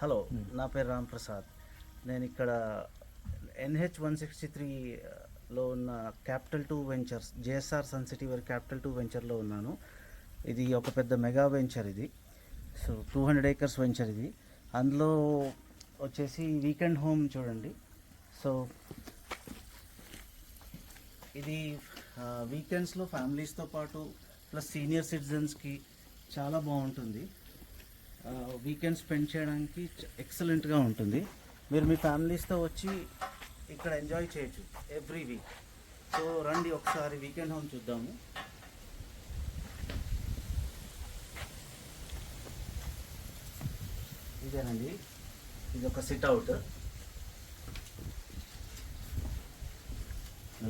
Hello, నా పేరు రామ్ ప్రసాద్. నేను ఇక్కడ NH-163లో ఉన్న capital 2 ventures, JSR sun city వారి క్యాపిటల్ 2 వెంచర్లో ఉన్నాను. ఇది ఒక పెద్ద మెగా వెంచర్. ఇది 200 acres వెంచర్. ఇది అందులో వచ్చేసి వీకెండ్ హోమ్ చూడండి. సో ఇది వీకెండ్స్లో ఫ్యామిలీస్తో పాటు ప్లస్ సీనియర్ సిటిజన్స్కి చాలా బాగుంటుంది. వీకెండ్ స్పెండ్ చేయడానికి ఎక్సలెంట్గా ఉంటుంది. మీరు మీ ఫ్యామిలీస్తో వచ్చి ఇక్కడ ఎంజాయ్ చేయొచ్చు ఎవ్రీ వీక్. సో రండి ఒకసారి వీకెండ్ హోమ్ చూద్దాము. ఇదేనండి, ఇది ఒక సిట్అవుట్.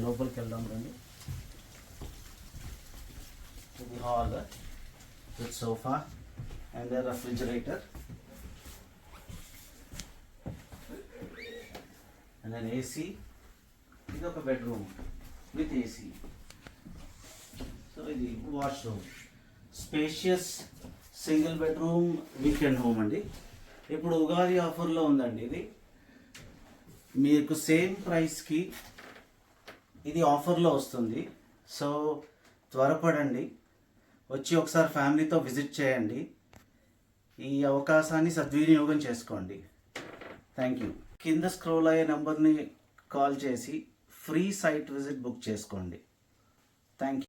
లోపలికి వెళ్దాం రండి. ఇది hall with sofa and a refrigerator and an AC. ఇది ఒక బెడ్రూమ్ విత్ AC. సో ఇది washroom. Spacious single bedroom weekend home అండి. ఇప్పుడు ఉగాది ఆఫర్లో ఉందండి. ఇది మీకు సేమ్ ప్రైస్కి ఇది ఆఫర్లో వస్తుంది. సో త్వరపడండి, వచ్చి ఒకసారి ఫ్యామిలీతో విజిట్ చేయండి. ఈ అవకాశాన్ని సద్వినియోగం చేసుకోండి. Thank you. కింద స్క్రోల్ అయ్యే నెంబర్ని కాల్ చేసి ఫ్రీ సైట్ విజిట్ బుక్ చేసుకోండి. Thank you.